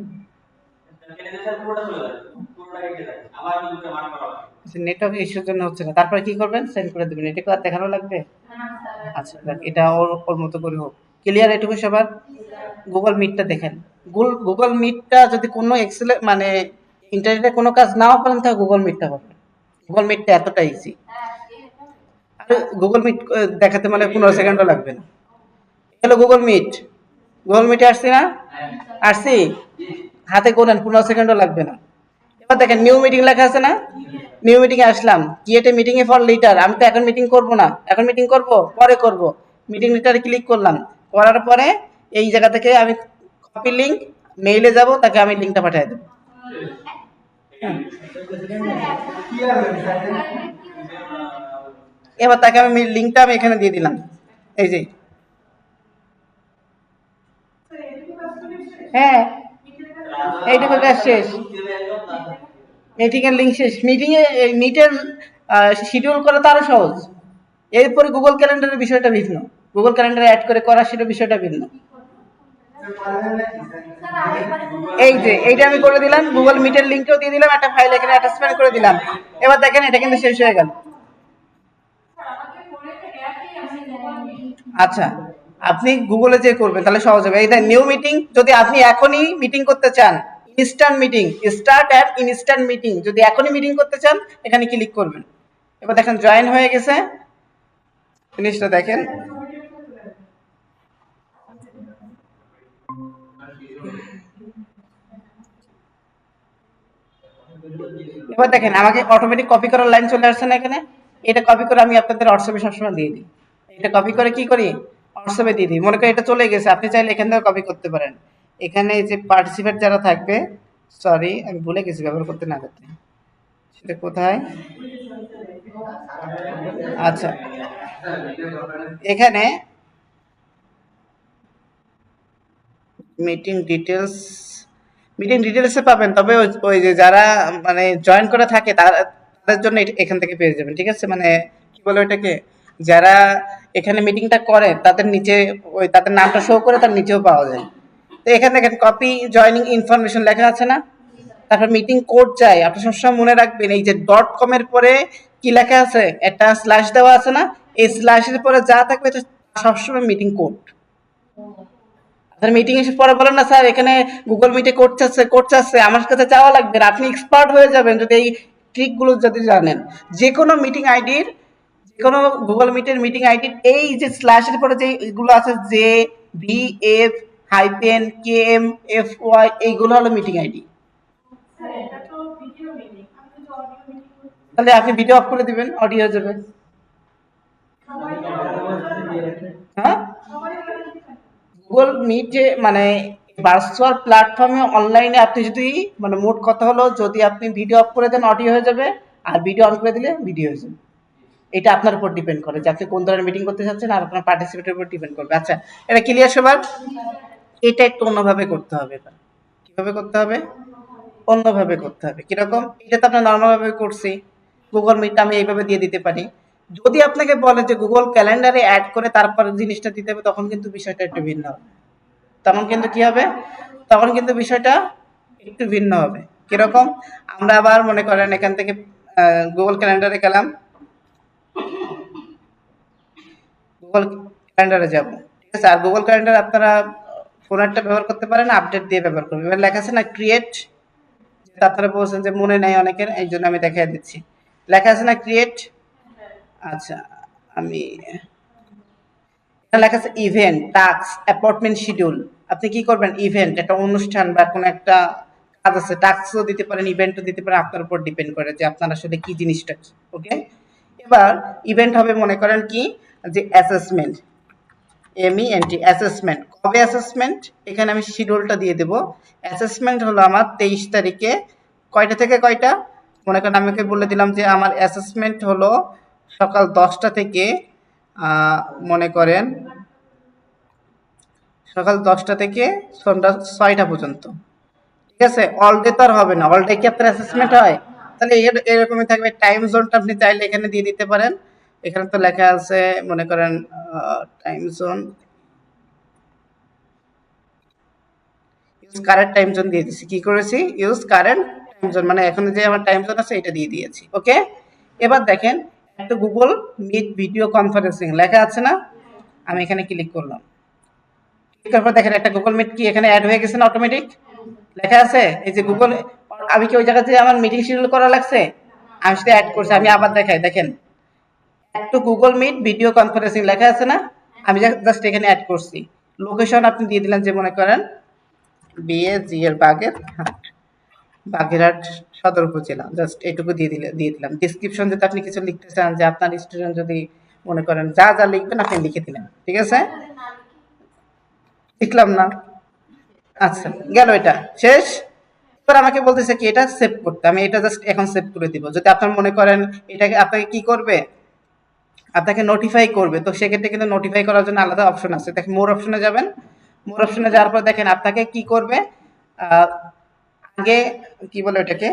নেটওয়ার্ক ইস্যুর জন্য হচ্ছে না, তারপরে কি করবেন, সেন্ড করে দেবেন, এটা আর দেখানো লাগবে? আচ্ছা দেখ, এটা ওর ওর মতো করে হোক। ক্লিয়ার এটুকু সবার? গুগল মিটটা দেখেন, গুগল মিটটা যদি কোনো এক্সেলে মানে ইন্টারনেটে কোনো কাজ নাও পারেন তাহলে গুগল মিটটা পাবেন। গুগল মিটটা এতটা ইজি, আর গুগল মিট দেখাতে মানে 15 সেকেন্ডও লাগবে না। হ্যালো গুগল মিট, গুগল মিটে আসছি না? আসছি, হাতে গোনেন, 15 সেকেন্ডও লাগবে না। এবার দেখেন নিউ মিটিং লেখা আছে না, new meeting A Aslam, create a meeting A for litre, আমি তো এখন মিটিং করব না, এখন মিটিং করব পরে করব, মিটিং লিটারে ক্লিক করলাম, করার পরে এই জায়গা থেকে আমি কপি লিংক, মেইলে যাব, তাকে আমি লিংকটা পাঠিয়ে দেব। এবার তাকে আমি লিংকটা আমি এখানে দিয়ে দিলাম, এই যে, হ্যাঁ এইটুকু কাজ শেষ, মিটিং এর লিংক শেষ, মিটিং এ মিটের শিডিউল করা তো আরো সহজ। এরপরে গুগল ক্যালেন্ডারের বিষয়টা ভিন্ন, গুগল ক্যালেন্ডারে অ্যাড করে করা সেটা বিষয়টা ভিন্ন। এই যে এইটা আমি করে দিলাম, গুগল মিটের লিংকটাও দিয়ে দিলাম, একটা ফাইল এখানে অ্যাটাচমেন্ট করে দিলাম। এবার দেখেন এটা কিন্তু শেষ হয়ে গেল। আচ্ছা, আপনি গুগলে যে করবেন তাহলে সহজ হবে। এই নিউ মিটিং, যদি আপনি এখনই মিটিং করতে চান, instant meeting, start at instant meeting, যদি এখনই মিটিং করতে চান এখানে ক্লিক করবেন। এবার দেখেন জয়েন হয়ে গেছে, জিনিসটা দেখেন। এবার দেখেন আমাকে অটোমেটিক কপি করার লাইন চলে আসছে না এখানে, এটা কপি করে আমি আপনাদের হোয়াটসঅ্যাপে সবসময় দিয়ে দিই। এটা কপি করে কি করি, হোয়াটসঅ্যাপে দিয়ে দিই। মনে করি এটা চলে গেছে, আপনি চাইলে এখান থেকে কপি করতে পারেন। এখানে যে পার্টিসিপেট যারা থাকবে, সরি আমি ভুলে গেছি ব্যবহার করতে না করতে, সেটা কোথায়, আচ্ছা এখানে মিটিং ডিটেলস, মিটিং ডিটেলসে পাবেন, তবে ওই যে যারা মানে জয়েন করে থাকে তাদের জন্য এখান থেকে পেয়ে যাবেন, ঠিক আছে। মানে কি বলে ওইটাকে, যারা এখানে মিটিংটা করে তাদের নিচে ওই তাদের নামটা শো করে তার নিচেও পাওয়া যায়। তো এখানে দেখেন কপি জয়নিং ইনফরমেশন লেখা আছে না, তারপর মিটিং কোড চাই। আপনি সবসময় মনে রাখবেন এই যে ডট কম এর পরে কি লেখা আছে, একটা স্ল্যাশ দেওয়া আছে না, এই স্ল্যাশের পরে যা থাকবে এটা সবসময় মিটিং কোড। মিটিং এসে পরে বলেন না স্যার এখানে গুগল মিটে কোড চাচ্ছে, আমার কাছে চাওয়া লাগবে না, আপনি এক্সপার্ট হয়ে যাবেন যদি এই ট্রিকগুলো যদি জানেন। যে কোনো মিটিং আইডির, যে কোনো গুগল মিটের মিটিং আইডির এই যে স্ল্যাশের পরে যে এগুলো আছে, J V F hyphen K M F Y, এইগুলো হলো মিটিং আইডি। তাহলে আপনি ভিডিও অফ করে দিবেন, অডিও হয়ে যাবে। হ্যাঁ, গুগল মিটে মানে ভার্চুয়াল প্ল্যাটফর্মে অনলাইনে আপনি যদি মানে মোট কথা হলো যদি আপনি ভিডিও অফ করে দেন অডিও হয়ে যাবে, আর ভিডিও অন করে দিলে ভিডিও হয়ে যাবে। এটা আপনার উপর ডিপেন্ড করে যে আপনি কোন ধরনের মিটিং করতে চাচ্ছেন, আর আপনার পার্টিসিপেটের উপর ডিপেন্ড করবে। আচ্ছা এটা ক্লিয়ার সবার? এটা একটু অন্যভাবে করতে হবে। এবার কিভাবে করতে হবে, অন্যভাবে করতে হবে। কিরকম, এটা তো আপনার নর্মাল ভাবে করছি, গুগল মিট আমি এইভাবে দিয়ে দিতে পারি। যদি আপনাকে বলে যে গুগল ক্যালেন্ডারে অ্যাড করে তারপর জিনিসটা দিতে হবে, তখন কিন্তু বিষয়টা একটু ভিন্ন হবে। তখন কিন্তু কি হবে, তখন কিন্তু বিষয়টা একটু ভিন্ন হবে। কিরকম, আমরা আবার মনে করেন এখান থেকে গুগল ক্যালেন্ডারে গেলাম, গুগল ক্যালেন্ডারে যাব, ঠিক আছে। আর গুগল ক্যালেন্ডার আপনারা ফোনারটা ব্যবহার করতে পারেন, আপডেট দিয়ে ব্যবহার করবেন। এবার লেখা আছে না ক্রিয়েট, যেটা আপনারা বলছেন যে মনে নেই অনেকের, এই জন্য আমি দেখাই দিচ্ছি। লেখা আছে না ক্রিয়েট, আচ্ছা আমি লেখা আছে ইভেন্ট টাস্ক অ্যাপয়েন্টমেন্ট শিডিউল। আপনি কি করবেন, ইভেন্ট একটা অনুষ্ঠান বা কোনো একটা কাজ আছে, টাস্কও দিতে পারেন ইভেন্টও দিতে পারেন, আপনার উপর ডিপেন্ড করে যে আপনার আসলে কি জিনিসটা কি। ওকে, এবার ইভেন্ট হবে মনে করেন কি যে অ্যাসেসমেন্ট, এমইএনটি অ্যাসেসমেন্ট। কবে অ্যাসেসমেন্ট, এখানে আমি শিডিউলটা দিয়ে দেব। অ্যাসেসমেন্ট হলো আমার 23 তারিখে, কয়টা থেকে কয়টা, মনে করেন আমাকে বলে দিলাম যে আমার অ্যাসেসমেন্ট হলো সকাল 10টা থেকে মনে করেন সকাল 10টা থেকে সন্ধ্যা 6টা পর্যন্ত, ঠিক আছে। অল ডে তো আর হবে না, অল ডে কি আপনার অ্যাসেসমেন্ট হয়, তাহলে এরকমই থাকবে। টাইম জোনটা আপনি চাইলে এখানে দিয়ে দিতে পারেন, এখানে তো লেখা আছে মনে করেন time zone, use current time zone দিয়ে দিচ্ছি। কি করেছি, ইউজ কারেন্ট টাইম জোন, মানে এখন যে আমার টাইম জোন আছে এটা দিয়ে দিয়েছি। ওকে, এবার দেখেন একটা গুগল মিট ভিডিও কনফারেন্সিং লেখা আছে না, আমি এখানে ক্লিক করলাম। ক্লিক করার পর দেখেন একটা গুগল মিট কি এখানে অ্যাড হয়ে গেছে না, অটোমেটিক লেখা আছে এই যে গুগল। আমি কি ওই জায়গাতে আমার মিটিং শিডিউল করা লাগছে, আমি সেটা অ্যাড করছি। আমি আবার দেখাই, দেখেন একটু গুগল মিট ভিডিও কনফারেন্সিং লেখা আছে না, আমি জাস্ট এখানে অ্যাড করছি। লোকেশন আপনি দিয়ে দিলেন যে মনে করেন বিএজি এর বাগেরহাট সদর উপজেলা, জাস্ট এটুকু দিয়ে দিলাম। ডিসক্রিপশন যদি আপনি কিছু লিখতে চান, যে আপনার স্টুডেন্ট যদি মনে করেন যা যা লিখবেন আপনি লিখে দিলেন, ঠিক আছে। লিখলাম না, আচ্ছা গেল, এটা শেষ। এবার আমাকে বলতেছে কি এটা সেভ করতে, আমি এটা জাস্ট এখন সেভ করে দিব। যদি আপনার মনে করেন এটাকে আপনাকে কি করবে, আপনাকে নোটিফাই করবে, তো সেক্ষেত্রে কিন্তু নোটিফাই করার জন্য আলাদা অপশন আছে। দেখেন মোর অপশনে যাবেন, মোর অপশনে যাওয়ার পর দেখেন আপনাকে কি করবে, আগে কি বলে ওটাকে,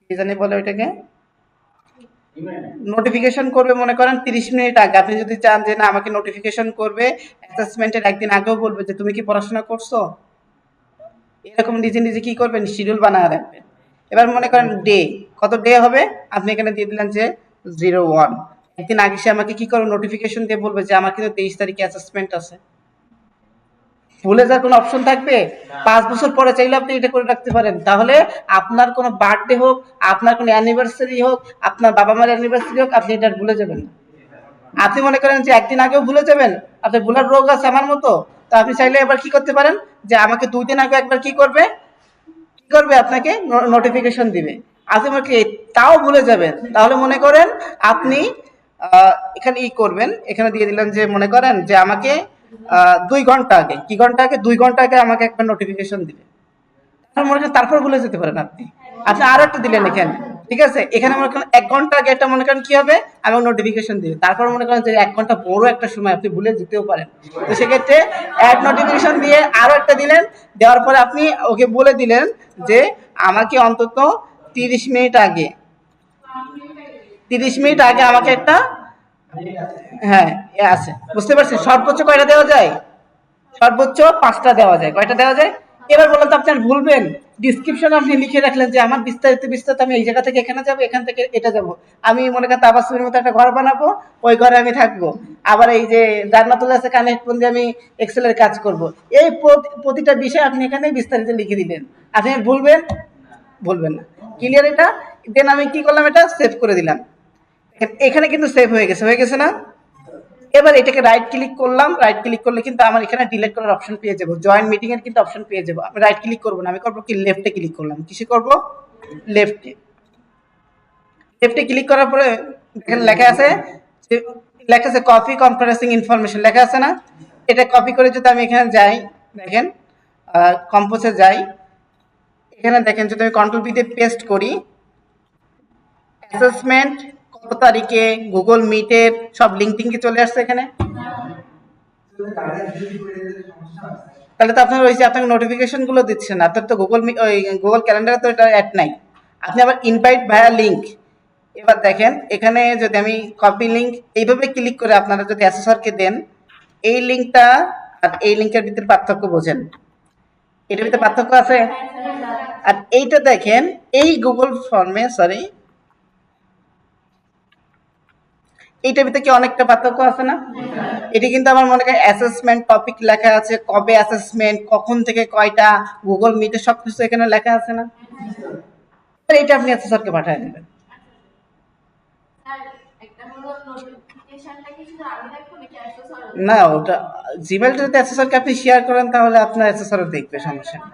কি জানি বলে ওটাকে, নোটিফিকেশন করবে মনে করেন 30 মিনিট আগে। আপনি যদি চান যে না আমাকে নোটিফিকেশন করবে অ্যাসেসমেন্টের একদিন আগেও বলবে যে তুমি কি পড়াশোনা করছো, এরকম নিজে নিজে কি করবেন, শিডিউল বানায় রাখবেন। এবার মনে করেন ডে, কত ডে হবে, আপনি এখানে দিয়ে দিলেন যে 01। একদিন আগে সে আমাকে কি করবে, নোটিফিকেশন দিয়ে বলবে যে আমার কিন্তু 23 তারিখে অ্যাসেসমেন্ট আছে। ভুলে যাওয়ার কোনো অপশন থাকবে? 5 বছর পরে চাইলে আপনি এটা করে রাখতে পারেন। তাহলে আপনার কোনো বার্থডে হোক, আপনার কোনো অ্যানিভার্সারি হোক, আপনার বাবা মার অ্যানিভার্সারি হোক, আপনি এটা ভুলে যাবেন না। আপনি মনে করেন যে একদিন আগেও ভুলে যাবেন, আপনার ভুলার রোগ আছে আমার মতো, তো আপনি চাইলে এবার কি করতে পারেন, যে আমাকে 2 দিন আগে একবার কি করবে, আপনাকে নোটিফিকেশন দিবে। আপনি আমাকে তাও ভুলে যাবেন, তাহলে মনে করেন আপনি এখানে করবেন, এখানে দিয়ে দিলেন যে মনে করেন যে আমাকে 2 ঘন্টা আগে, কি ঘন্টা আগে, 2 ঘন্টা আগে আমাকে একবার নোটিফিকেশন দিবে। মনে করেন তারপর ভুলে যেতে পারেন আপনি। আপনি আরো একটা দিলেন এখানে, ঠিক আছে, এখানে মনে করেন 1 ঘন্টা আগে একটা মনে করেন কি হবে, আমাকে নোটিফিকেশন দিবে। তারপর মনে করেন যে 1 ঘন্টা বড় একটা সময়, আপনি ভুলে যেতেও পারেন। তো সেক্ষেত্রে এক নোটিফিকেশন দিয়ে আরো একটা দিলেন, দেওয়ার পরে আপনি ওকে বলে দিলেন যে আমাকে অন্তত 30 মিনিট আগে, 30 মিনিট আগে আমাকে একটা, হ্যাঁ আছে, বুঝতে পারছি। সর্বোচ্চ কয়টা দেওয়া যায়? সর্বোচ্চ 5টা দেওয়া যায়। কয়টা দেওয়া যায়? এবার বলেন তো আপনি আর ভুলবেন? ডিসক্রিপশনে আপনি লিখে রাখলেন যে আমার বিস্তারিত বিস্তারিত আমি এই জায়গা থেকে এখানে যাব, এখান থেকে এটা যাব, আমি মনে করেন তাবাসসুমের মতো একটা ঘর বানাবো, ওই ঘরে আমি থাকবো, আবার এই যে জান্নাতুল আছে কানেক্ট দিয়ে আমি এক্সেলের কাজ করব। এই প্রতিটা বিষয় আপনি এখানে বিস্তারিত লিখে দিলেন। আপনি আর ভুলবেন? ভুলবেন না। ক্লিয়ার এটা? দেন আমি কি করলাম, এটা সেভ করে দিলাম। এখানে কিন্তু সেভ হয়ে গেছে, হয়ে গেছে না? এবার এটাকে রাইট ক্লিক করলাম, রাইট ক্লিক করলে কিন্তু আমার এখানে ডিলিট করার অপশন পেয়ে যাবো, জয়েন মিটিং এর কিন্তু অপশন পেয়ে যাবো। আমি রাইট ক্লিক করবো না, আমি করবো কি, লেফটে ক্লিক করলাম। কিসে করবো? লেফটে। লেফটে ক্লিক করার পরে এখানে লেখা আছে, লেখা আছে কপি কনফারেন্সিং ইনফরমেশন, লেখা আছে না? এটা কপি করে যদি আমি এখানে যাই, দেখেন কম্পোজে যাই, এখানে দেখেন যদি আমি কন্ট্রোল পি দিয়ে পেস্ট করি, অ্যাসেসমেন্ট কত তারিখে, গুগল মিটের সব লিঙ্ক টিঙ্কে চলে আসছে এখানে। তাহলে তো আপনার ওই যে আপনাকে নোটিফিকেশন গুলো দিচ্ছে না, আপনার তো গুগল ক্যালেন্ডারে তো এটা অ্যাড নাই। আপনি আবার ইনভাইট ভায়া লিঙ্ক, এবার দেখেন এখানে যদি আমি কপি লিঙ্ক এইভাবে ক্লিক করে আপনারা যদি অ্যাসেসরকে দেন, এই লিঙ্কটা আর এই লিঙ্কের ভিতরে পার্থক্য বোঝেন, এটার ভিতরে পার্থক্য আছে। আর এইটা দেখেন, এই গুগল ফর্মে, সরি, এইটার ভিতরে কি অনেকটা পার্থক্য আছে না? এটা কিন্তু আমার মনে করেন অ্যাসেসমেন্ট টপিক লেখা আছে, কবে অ্যাসেসমেন্ট, কখন থেকে কয়টা, গুগল মিটে সবকিছু এখানে লেখা আছে না? এটা আপনি অ্যাসেসরকে পাঠিয়ে দেবেন। না, ওটা জিমেলটা যদি অ্যাসেসরকে আপনি শেয়ার করেন তাহলে আপনার অ্যাসেসরও দেখবে, সমস্যা নেই।